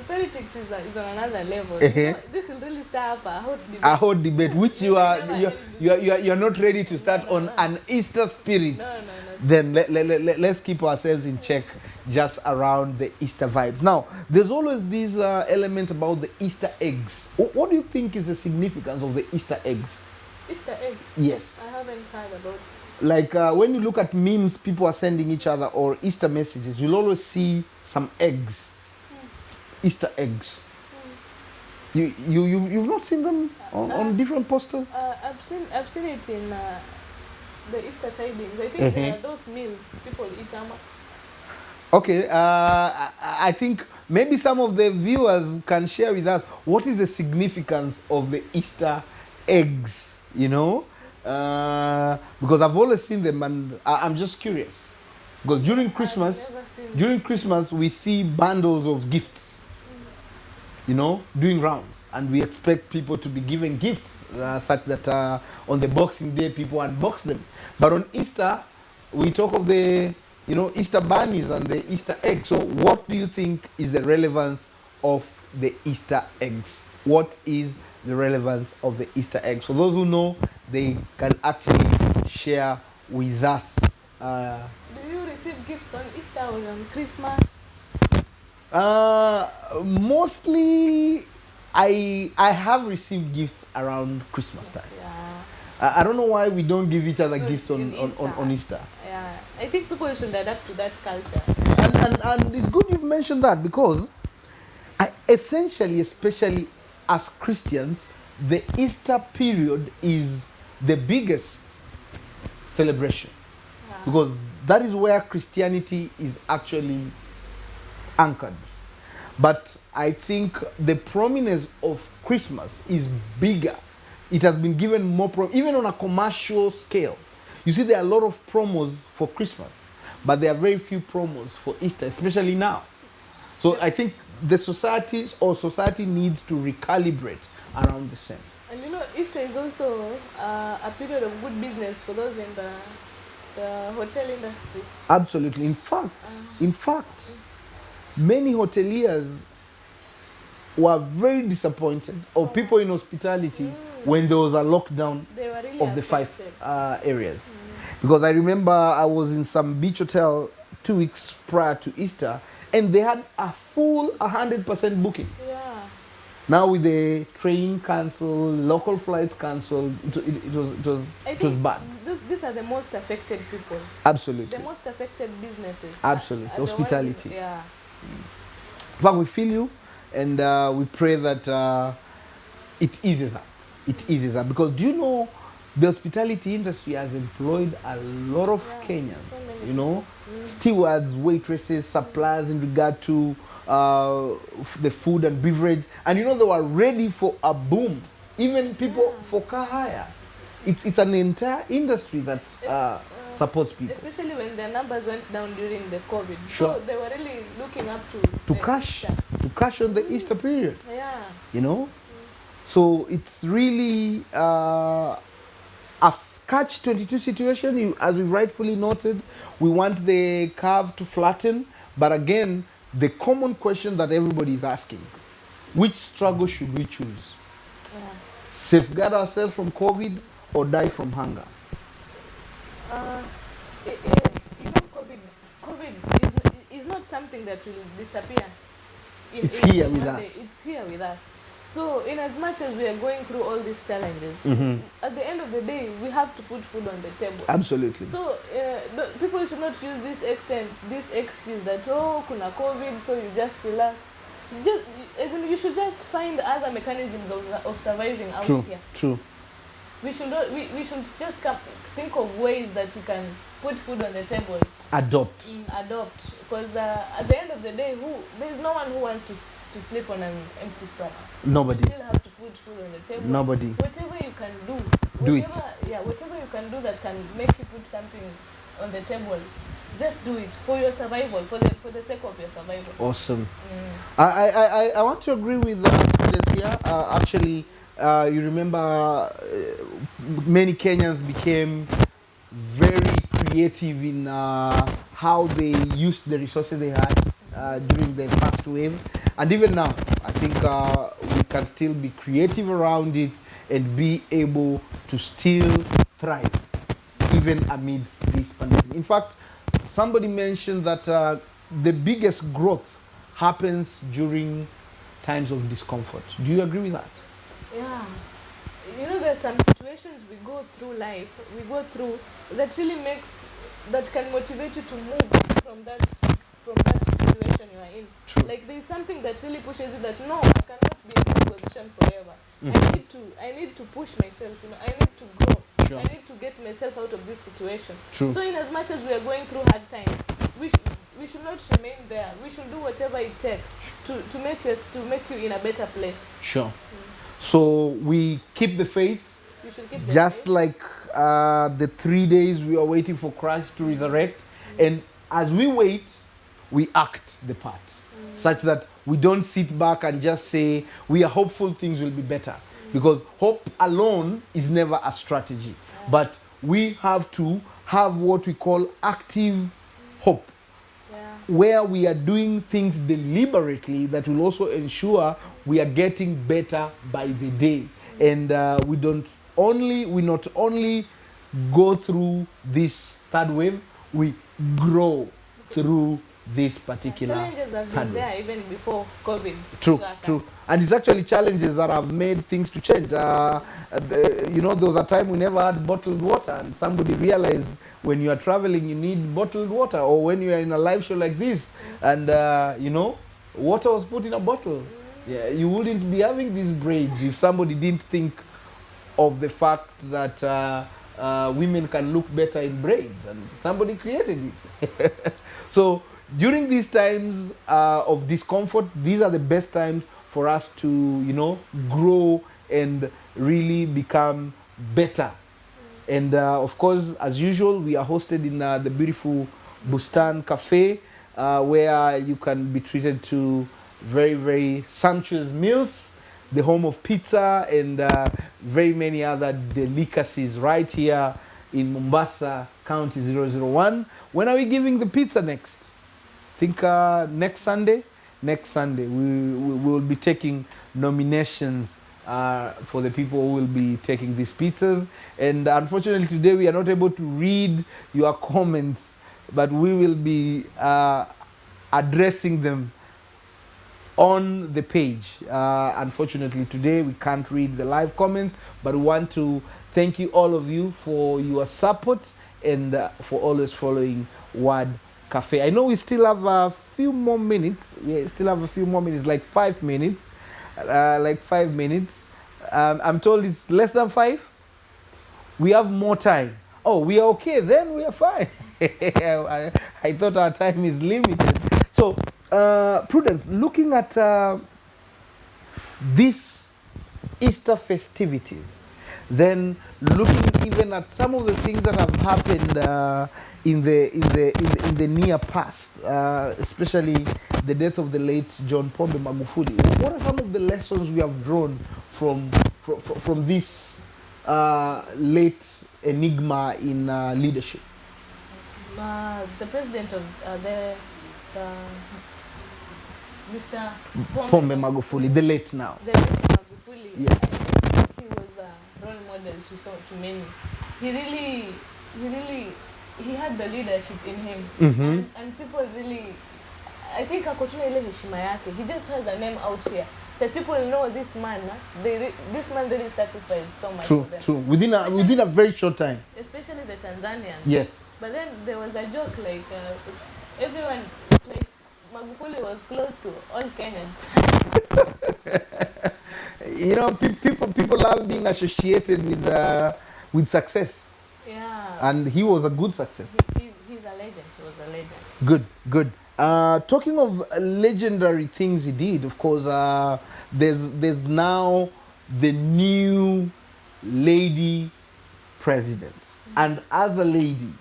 Speaker 2: Politics is on another level. This will really start up a hot debate.
Speaker 1: A hot debate, which you're not ready to start on an Easter spirit.
Speaker 2: No.
Speaker 1: Then let's keep ourselves in check just around the Easter vibes. Now, there's always this element about the Easter eggs. What do you think is the significance of the Easter eggs?
Speaker 2: Easter eggs?
Speaker 1: Yes.
Speaker 2: I haven't heard about it.
Speaker 1: Like when you look at memes people are sending each other or Easter messages, you'll always see some eggs. Easter eggs. You've not seen them on different posters?
Speaker 2: I've seen it in the Easter tidings. I think there are those meals people eat.
Speaker 1: Okay, I think maybe some of the viewers can share with us what is the significance of the Easter eggs, you know? Because I've always seen them and I'm just curious. Because during Christmas we see bundles of gifts, you know, doing rounds. And we expect people to be given gifts such that on the Boxing Day people unbox them. But on Easter, we talk of the, you know, Easter bunnies and the Easter eggs. So what do you think is the relevance of the Easter eggs? What is the relevance of the Easter eggs? For those who know, they can actually share with us.
Speaker 2: Do you receive gifts on Easter or on Christmas?
Speaker 1: Mostly, I have received gifts around Christmas time.
Speaker 2: Yeah.
Speaker 1: I don't know why we don't give each other
Speaker 2: No,
Speaker 1: gifts
Speaker 2: in Easter.
Speaker 1: on Easter.
Speaker 2: Yeah. I think people should adapt to that culture.
Speaker 1: And it's good you've mentioned that because essentially, especially as Christians, the Easter period is the biggest celebration
Speaker 2: Yeah.
Speaker 1: because that is where Christianity is actually anchored. But I think the prominence of Christmas is bigger. It has been given more, even on a commercial scale. You see, there are a lot of promos for Christmas, but there are very few promos for Easter, especially now. So I think the society needs to recalibrate around the same.
Speaker 2: And you know, Easter is also a period of good business for those in the hotel industry.
Speaker 1: Absolutely. In fact, many hoteliers were very disappointed, or people in hospitality, when there was a lockdown
Speaker 2: They were really
Speaker 1: of the
Speaker 2: affected.
Speaker 1: 5 areas. Because I remember I was in some beach hotel 2 weeks prior to Easter, and they had a full 100% booking.
Speaker 2: Yeah.
Speaker 1: Now with the train cancelled, local flights cancelled, it was bad.
Speaker 2: These are the most affected people.
Speaker 1: Absolutely.
Speaker 2: The most affected businesses.
Speaker 1: Absolutely.
Speaker 2: Are the ones
Speaker 1: Hospitality.
Speaker 2: yeah.
Speaker 1: But we feel you, and we pray that it eases up. It eases up. Because do you know, the hospitality industry has employed a lot of Kenyans,
Speaker 2: so many
Speaker 1: you know, stewards, waitresses, suppliers in regard to the food and beverage. And you know, they were ready for a boom. Even people for car hire. It's an entire industry that supports people.
Speaker 2: Especially when their numbers went down during the COVID.
Speaker 1: Sure.
Speaker 2: So they were really looking up to the
Speaker 1: cash
Speaker 2: Easter.
Speaker 1: to cash on the Easter period.
Speaker 2: Yeah.
Speaker 1: You know, so it's really a catch-22 situation. As we rightfully noted, we want the curve to flatten, but again, the common question that everybody is asking: which struggle should we choose?
Speaker 2: Yeah.
Speaker 1: Safeguard ourselves from COVID or die from hunger?
Speaker 2: You know, COVID is not something that will disappear.
Speaker 1: It's here with
Speaker 2: one
Speaker 1: us.
Speaker 2: day. It's here with us. So, in as much as we are going through all these challenges, at the end of the day, we have to put food on the table.
Speaker 1: Absolutely.
Speaker 2: So, people should not use this excuse that, oh, kuna COVID, so you just relax. You should just find other mechanisms of surviving out
Speaker 1: True.
Speaker 2: here.
Speaker 1: True.
Speaker 2: We should just think of ways that we can put food on the table.
Speaker 1: Adopt.
Speaker 2: Adopt, because at the end of the day, there is no one who wants to sleep on an empty stomach.
Speaker 1: Nobody.
Speaker 2: You still have to put food on the table.
Speaker 1: Nobody.
Speaker 2: Whatever you can
Speaker 1: Do it.
Speaker 2: Whatever you can do that can make you put something on the table, just do it for your survival, for the sake of your survival.
Speaker 1: Awesome. I want to agree with Prudence here. Actually, you remember many Kenyans became very creative in how they used the resources they had during the first wave. And even now, I think we can still be creative around it and be able to still thrive, even amidst this pandemic. In fact, somebody mentioned that the biggest growth happens during times of discomfort. Do you agree with that?
Speaker 2: Yeah. You know, there's some situations we go through that can motivate you to move from that situation you are in.
Speaker 1: True.
Speaker 2: Like there's something that really pushes you that no, I cannot be in this position forever. I need to push myself, you know, I need to grow.
Speaker 1: Sure.
Speaker 2: I need to get myself out of this situation.
Speaker 1: True.
Speaker 2: So in as much as we are going through hard times, we should not remain there. We should do whatever it takes to make you in a better place.
Speaker 1: Sure. So we keep the faith,
Speaker 2: You should keep the
Speaker 1: just
Speaker 2: faith.
Speaker 1: like the 3 days we are waiting for Christ to resurrect. And as we wait, we act the part, such that we don't sit back and just say we are hopeful things will be better. Because hope alone is never a strategy. But we have to have what we call active hope, where we are doing things deliberately that will also ensure we are getting better by the day. And we not only go through this third wave, we grow through this particular
Speaker 2: Challenges have been
Speaker 1: hurdle.
Speaker 2: there even before COVID.
Speaker 1: True,
Speaker 2: struck us.
Speaker 1: true. And it's actually challenges that have made things to change. You know, there was a time we never had bottled water, and somebody realized when you are traveling, you need bottled water, or when you are in a live show like this, and you know, water was put in a bottle. Yeah, you wouldn't be having these braids if somebody didn't think of the fact that women can look better in braids, and somebody created it. So during these times of discomfort, these are the best times for us to, you know, grow and really become better. And of course, as usual, we are hosted in the beautiful Bustan Cafe, where you can be treated to very, very sumptuous meals, the home of pizza, and very many other delicacies right here in Mombasa, County 001. When are we giving the pizza next? I think next Sunday. Next Sunday, we will be taking nominations for the people who will be taking these pizzas. And unfortunately, today we are not able to read your comments, but we will be addressing them on the page. Unfortunately, today we can't read the live comments, but we want to thank you, all of you, for your support and for always following Word Cafe. I know we still have a few more minutes. We still have a few more minutes, like 5 minutes. I'm told it's less than 5. We have more time. Oh, we are okay. Then we are fine. I thought our time is limited. So, Prudence, looking at these Easter festivities, then looking even at some of the things that have happened in the near past, especially the death of the late John Pombe Magufuli. What are some of the lessons we have drawn from this late enigma in leadership?
Speaker 2: The president of the Mr.
Speaker 1: Pombe Magufuli, the late now.
Speaker 2: The late Magufuli.
Speaker 1: Yeah.
Speaker 2: He was a role model to many. He had the leadership in him, and people really, I think akotuna ile heshima yake. He just has a name out here that people know this man. This man really sacrificed so much.
Speaker 1: True,
Speaker 2: for them.
Speaker 1: true. Within a very short time.
Speaker 2: Especially the Tanzanians.
Speaker 1: Yes.
Speaker 2: But then there was a joke like everyone. It's like Magufuli was close to all Kenyans.
Speaker 1: You know, people love being associated with success.
Speaker 2: Yeah.
Speaker 1: And he was a good success.
Speaker 2: He's a legend. He was a legend.
Speaker 1: Good, good. Talking of legendary things he did, of course, there's now the new lady president. And as a lady,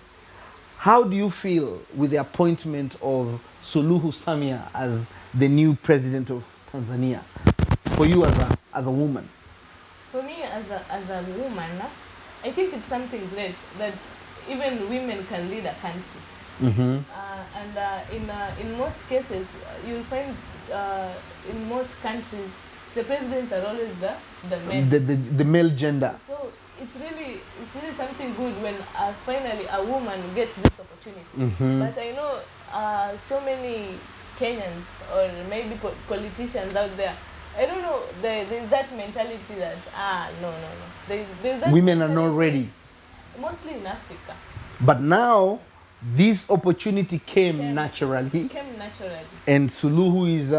Speaker 1: how do you feel with the appointment of Suluhu Samia as the new president of Tanzania? For you as a woman.
Speaker 2: For me as a woman, I think it's something great that even women can lead a country. And in most cases, you'll find in most countries the presidents are always the men.
Speaker 1: The male gender.
Speaker 2: So it's really something good when finally a woman gets this opportunity. But I know so many Kenyans or maybe politicians out there, I don't know, there's that mentality that, no. There's that
Speaker 1: women are not ready.
Speaker 2: Mostly in Africa.
Speaker 1: But now, this opportunity came naturally. And Suluhu is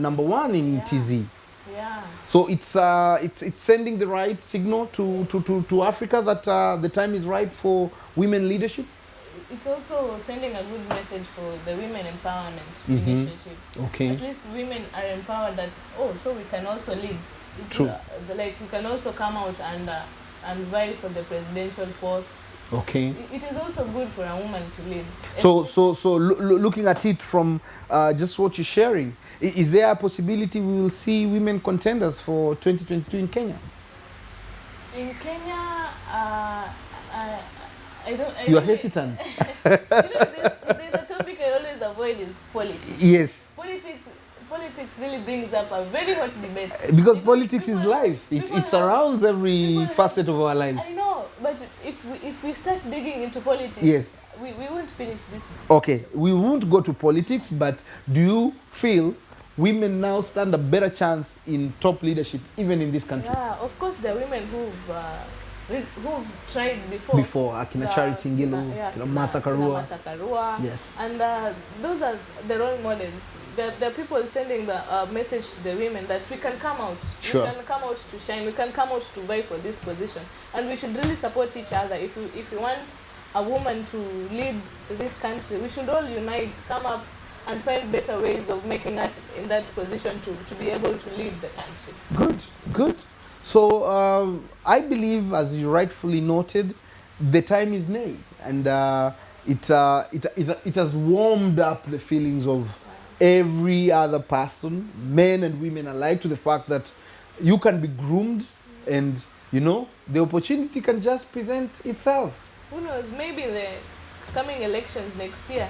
Speaker 1: number one in TZ.
Speaker 2: Yeah.
Speaker 1: So it's sending the right signal to Africa that the time is right for women leadership.
Speaker 2: It's also sending a good message for the women empowerment initiative.
Speaker 1: Okay.
Speaker 2: At least women are empowered that, so we can also lead. It's
Speaker 1: True.
Speaker 2: Like we can also come out and vie for the presidential posts.
Speaker 1: Okay.
Speaker 2: It is also good for a woman to lead.
Speaker 1: So looking at it from just what you're sharing, is there a possibility we will see women contenders for 2022 in Kenya?
Speaker 2: In Kenya,
Speaker 1: You're hesitant.
Speaker 2: There's a topic I always avoid is politics.
Speaker 1: Yes.
Speaker 2: Politics really brings up a very hot debate.
Speaker 1: Because politics is life. It surrounds every facet of our lives.
Speaker 2: I know, but if we start digging into politics,
Speaker 1: yes,
Speaker 2: we we won't finish this.
Speaker 1: Okay, we won't go to politics, but do you feel women now stand a better chance in top leadership, even in this country?
Speaker 2: Yeah, of course, there are women who've tried before.
Speaker 1: Before, Akina Charity Ngilu,
Speaker 2: Yeah,
Speaker 1: Martha Karua.
Speaker 2: Martha Karua.
Speaker 1: Yes.
Speaker 2: And those are the role models. The people sending the message to the women that we can come out.
Speaker 1: Sure.
Speaker 2: We can come out to shine. We can come out to vie for this position. And we should really support each other. If you want a woman to lead this country, we should all unite, come up and find better ways of making us in that position to be able to lead the country.
Speaker 1: Good, good. So I believe, as you rightfully noted, the time is now, and it has warmed up the feelings of every other person, men and women alike, to the fact that you can be groomed, and the opportunity can just present itself.
Speaker 2: Who knows? Maybe the coming elections next year,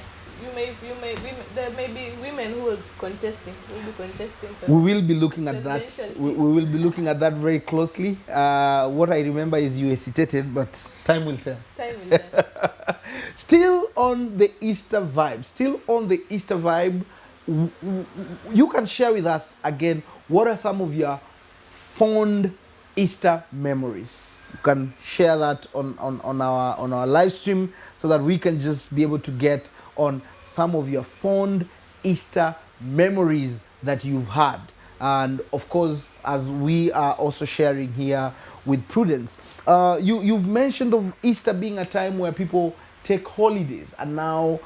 Speaker 2: there may be women who will be contesting.
Speaker 1: We will be looking at that. We will be looking at that very closely. What I remember is you hesitated, but time will tell.
Speaker 2: Time will tell.
Speaker 1: Still on the Easter vibe, you can share with us again, what are some of your fond Easter memories? You can share that on our live stream, so that we can just be able to get on some of your fond Easter memories that you've had. And of course, as we are also sharing here with Prudence, you've mentioned of Easter being a time where people take holidays, and now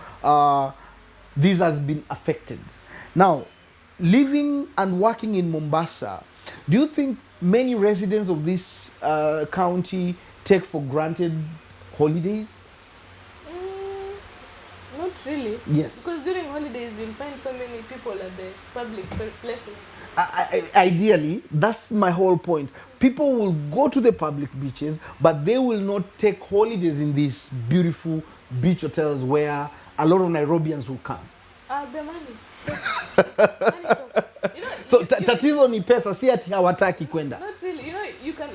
Speaker 1: this has been affected. Now, living and working in Mombasa, do you think many residents of this county take for granted holidays?
Speaker 2: Not really.
Speaker 1: Yes.
Speaker 2: Because during holidays, you'll find so many people at the public places.
Speaker 1: Ideally, that's my whole point. People will go to the public beaches, but they will not take holidays in these beautiful beach hotels where a lot of Nairobians will come.
Speaker 2: The money. Money talk.
Speaker 1: So tatizo ni pesa, si ati hawataki kwenda.
Speaker 2: Not really.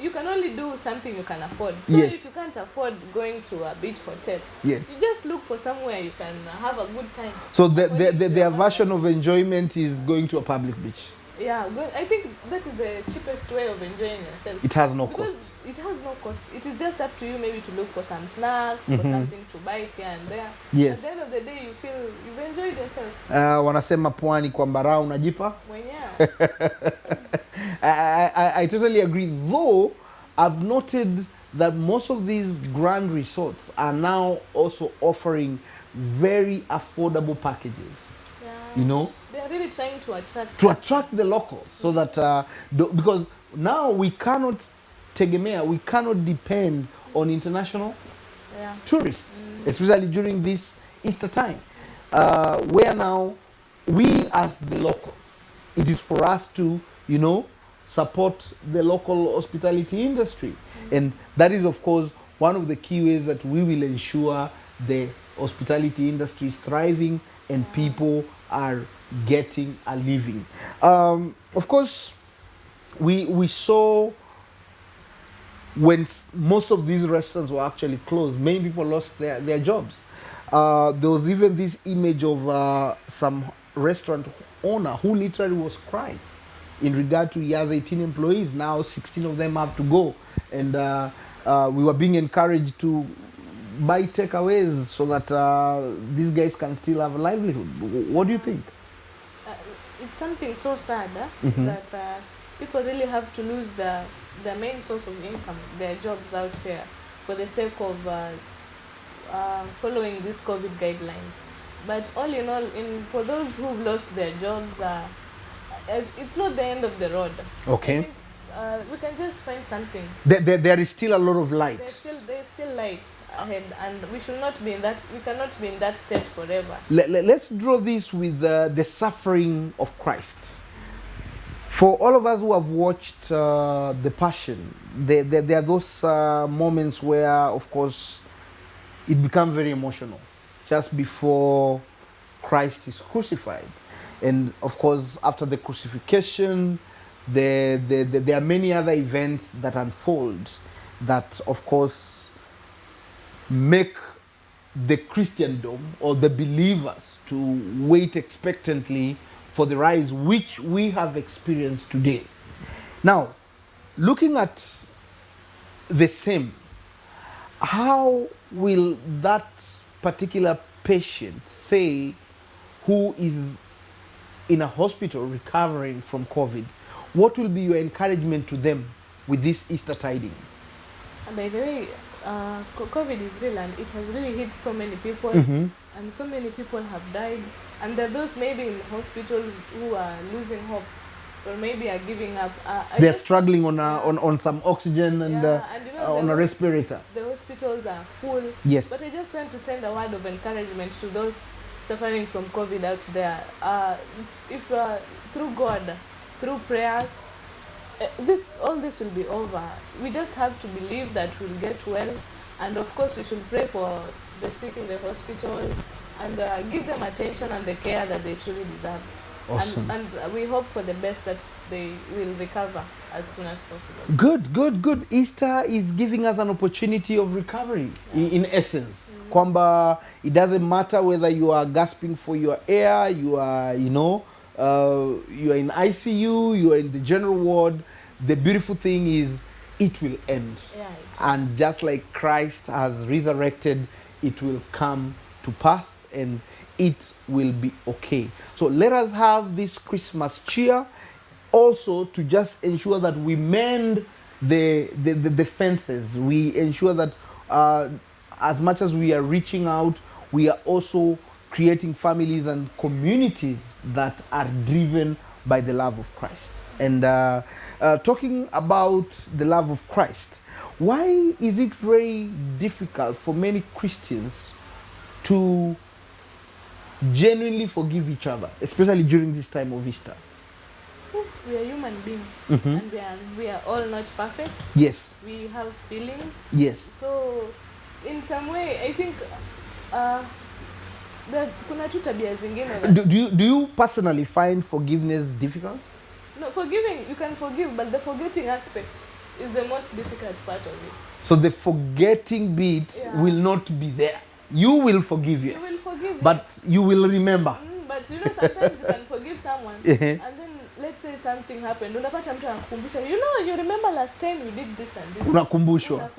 Speaker 2: You can only do something you can afford. So
Speaker 1: yes.
Speaker 2: If you can't afford going to a beach hotel,
Speaker 1: yes,
Speaker 2: you just look for somewhere you can have a good time.
Speaker 1: So their version of enjoyment is going to a public beach.
Speaker 2: Yeah, I think that is the cheapest way of enjoying yourself.
Speaker 1: It has no
Speaker 2: because
Speaker 1: cost.
Speaker 2: It has no cost. It is just up to you maybe to look for some snacks, for something to bite here and there.
Speaker 1: Yes.
Speaker 2: At the end of the day, you feel you've enjoyed yourself.
Speaker 1: Wanasema pwani kwa mbara unajipa.
Speaker 2: Mwenyewe.
Speaker 1: I totally agree. Though I've noted that most of these grand resorts are now also offering very affordable packages.
Speaker 2: Yeah. They are really trying to attract
Speaker 1: the locals, so that because now we cannot depend on international tourists, especially during this Easter time, where now we as the locals, it is for us to support the local hospitality industry, and that is of course one of the key ways that we will ensure the hospitality industry is thriving and people are getting a living. Of course, we saw when most of these restaurants were actually closed, many people lost their jobs. There was even this image of some restaurant owner who literally was crying in regard to he has 18 employees. Now 16 of them have to go. And we were being encouraged to buy takeaways so that these guys can still have a livelihood. What do you think?
Speaker 2: It's something so sad that people really have to lose their main source of income, their jobs out here, for the sake of following these COVID guidelines. But all in all, for those who've lost their jobs, it's not the end of the road.
Speaker 1: Okay.
Speaker 2: I think, we can just find something.
Speaker 1: There is still a lot of light.
Speaker 2: There's still light ahead, and we should not be in that. We cannot be in that state forever.
Speaker 1: Let's draw this with the suffering of Christ. For all of us who have watched the Passion, there are those moments where, of course, it becomes very emotional just before Christ is crucified, and of course, after the crucifixion, there are many other events that unfold that, of course, make the Christendom or the believers to wait expectantly for the rise which we have experienced today. Now, looking at the same, how will that particular patient, say, who is in a hospital recovering from COVID, what will be your encouragement to them with this Easter tiding?
Speaker 2: And by the way, COVID is real and it has really hit so many people, and so many people have died. And there are those maybe in hospitals who are losing hope or maybe are giving up.
Speaker 1: They're struggling on some oxygen and,
Speaker 2: and you know,
Speaker 1: on a respirator.
Speaker 2: The hospitals are full.
Speaker 1: Yes.
Speaker 2: But I just want to send a word of encouragement to those suffering from COVID out there. If through God, through prayers, all this will be over. We just have to believe that we'll get well, and of course we should pray for the sick in the hospital and give them attention and the care that they truly deserve.
Speaker 1: Awesome.
Speaker 2: And we hope for the best that they will recover as soon as possible.
Speaker 1: Good. Easter is giving us an opportunity of recovery, in essence. Kwamba, it doesn't matter whether you are gasping for your air, you are, you are in ICU, you are in the general ward. The beautiful thing is it will end. And just like Christ has resurrected, it will come to pass and it will be okay. So let us have this Christmas cheer also to just ensure that we mend the fences. We ensure that as much as we are reaching out, we are also creating families and communities that are driven by the love of Christ. And talking about the love of Christ, why is it very difficult for many Christians to genuinely forgive each other, especially during this time of Easter?
Speaker 2: We are human beings, and we are all not perfect.
Speaker 1: Yes.
Speaker 2: We have feelings.
Speaker 1: Yes.
Speaker 2: So, in some way, I think kuna tu tabia zingine.
Speaker 1: Do you personally find forgiveness difficult?
Speaker 2: No, forgiving, you can forgive, but the forgetting aspect is the most difficult part of it.
Speaker 1: So the forgetting bit will not be there. You will forgive, yes.
Speaker 2: You will forgive,
Speaker 1: but you will remember.
Speaker 2: But you know, sometimes you can forgive someone, and then let's say something happened. Unapata mtu anakukumbusha, you remember last time we did this and this.
Speaker 1: Unakumbushwa.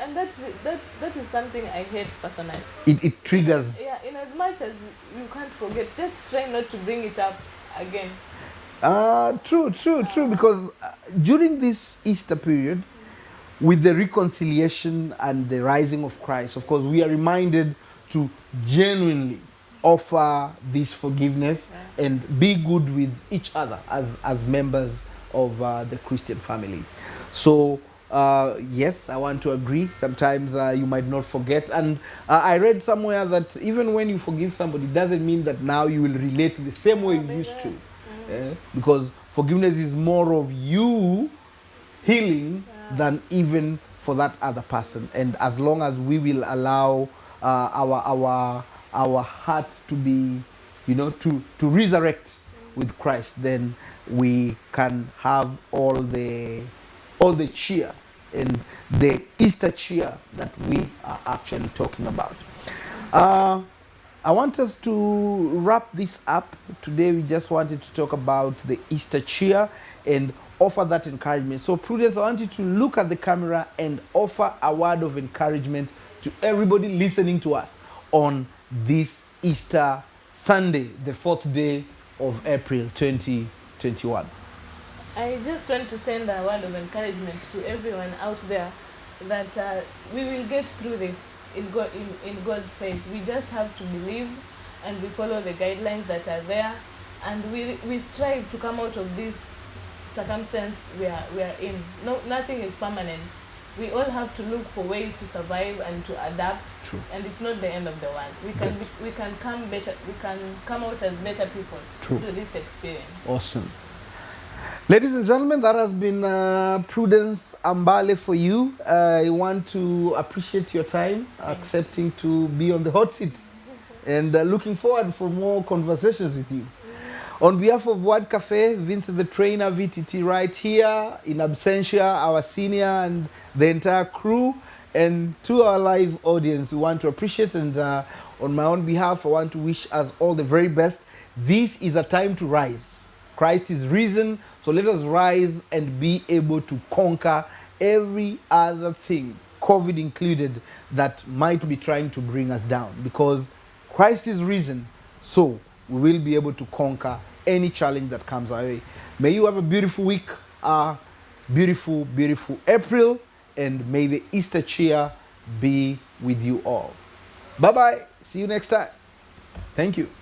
Speaker 2: And that is something I hate personally.
Speaker 1: It triggers.
Speaker 2: Yeah, in as much as you can't forget, just try not to bring it up again.
Speaker 1: True, because during this Easter period, with the reconciliation and the rising of Christ, of course, we are reminded to genuinely offer this forgiveness and be good with each other as members of the Christian family. So, yes, I want to agree. Sometimes you might not forget. And I read somewhere that even when you forgive somebody, it doesn't mean that now you will relate the same way you used to. Because forgiveness is more of you healing than even for that other person. And as long as we will allow our hearts to be, to resurrect with Christ, then we can have all the cheer and the Easter cheer that we are actually talking about. I want us to wrap this up. Today we just wanted to talk about the Easter cheer and offer that encouragement. So Prudence, I want you to look at the camera and offer a word of encouragement to everybody listening to us on this Easter Sunday, the 4th day of April 2021.
Speaker 2: I just want to send a word of encouragement to everyone out there that we will get through this in God's faith. We just have to believe and we follow the guidelines that are there, and we strive to come out of this circumstance we are in. No, nothing is permanent. We all have to look for ways to survive and to adapt.
Speaker 1: True.
Speaker 2: And it's not the end of the world. We can come out as better people through this experience.
Speaker 1: Awesome. Ladies and gentlemen, that has been Prudence Ambale for you. I want to appreciate your time, accepting to be on the hot seat, and looking forward for more conversations with you. On behalf of Word Cafe, Vincent the trainer, VTT right here, in absentia, our senior and the entire crew, And to our live audience, we want to appreciate and on my own behalf, I want to wish us all the very best. This is a time to rise. Christ is risen, so let us rise and be able to conquer every other thing, COVID included, that might be trying to bring us down. Because Christ is risen, so we will be able to conquer any challenge that comes our way. May you have a beautiful week, beautiful, beautiful April, and may the Easter cheer be with you all. Bye-bye. See you next time. Thank you.